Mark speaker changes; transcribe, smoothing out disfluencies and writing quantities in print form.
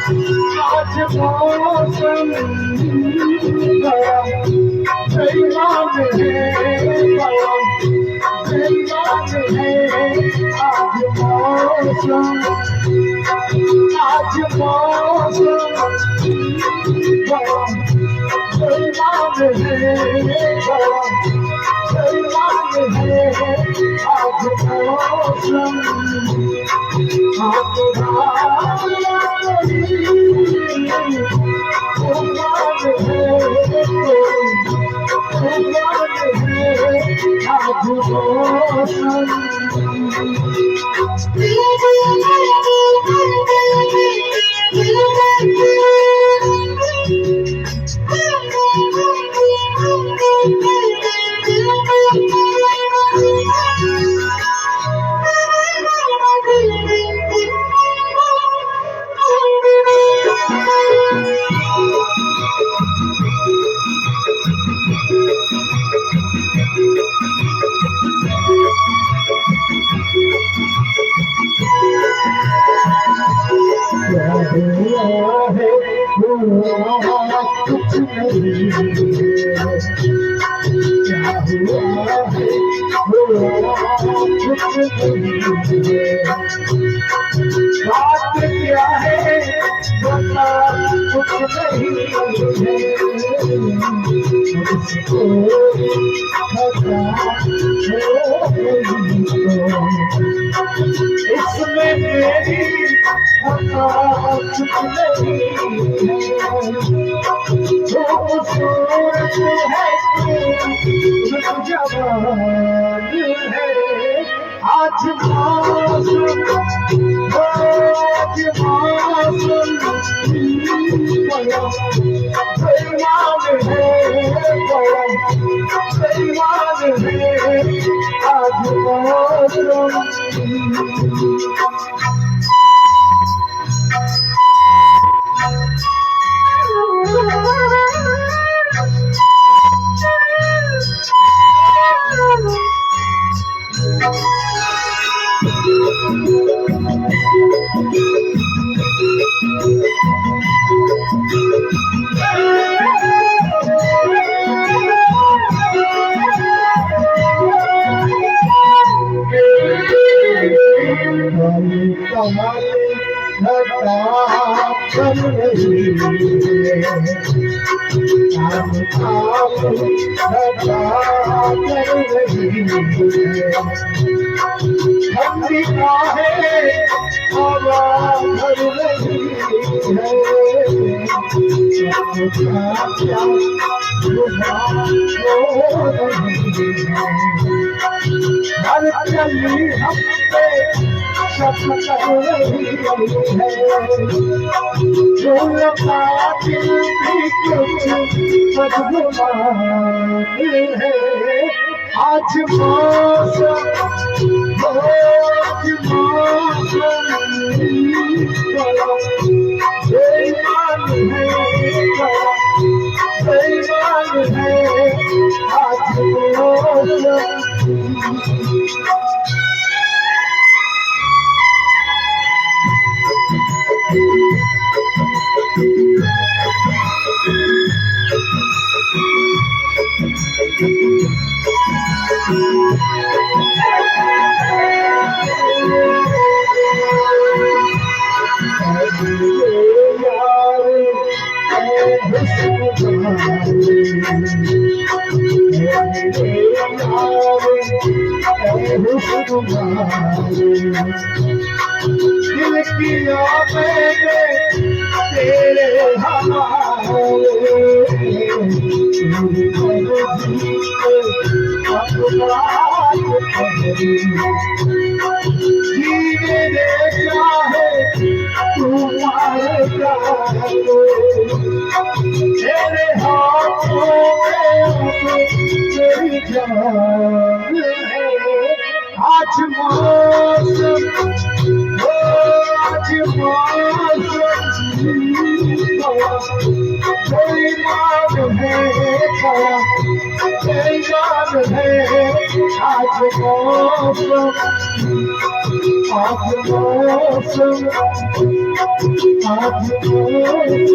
Speaker 1: आज मौसम बड़ा बेईमान है, बड़ा बेईमान है। आज मौसम बड़ा बेईमान है, बड़ा बेईमान है। आज मौसम कुछ नहीं क्या हुआ है, कुछ नहीं बात क्या है, बता कुछ नहीं मुझको पता इसमें मेरी कुछ नहीं खूबसूरत है जवान है। आज मौसम बड़ा बेईमान है, बड़ा बेईमान है। आज मौसम ठंडी काहे हवा भर रही है, क्या हर चली हम पे शक कर रही है। झूलता दिल भी कुछ बदगुमान है। आज मौसम बड़ा बेईमान है, बड़ा बेईमान है। आज मौसम दिल किया मैंने तेरे हवाले, जीने चाहे तुम्हारे तेरे हाथों में तेरी जान है। आज मौसम बेईमान है, बड़ा बेईमान है। आज मौसम आज मौसम आज मौसम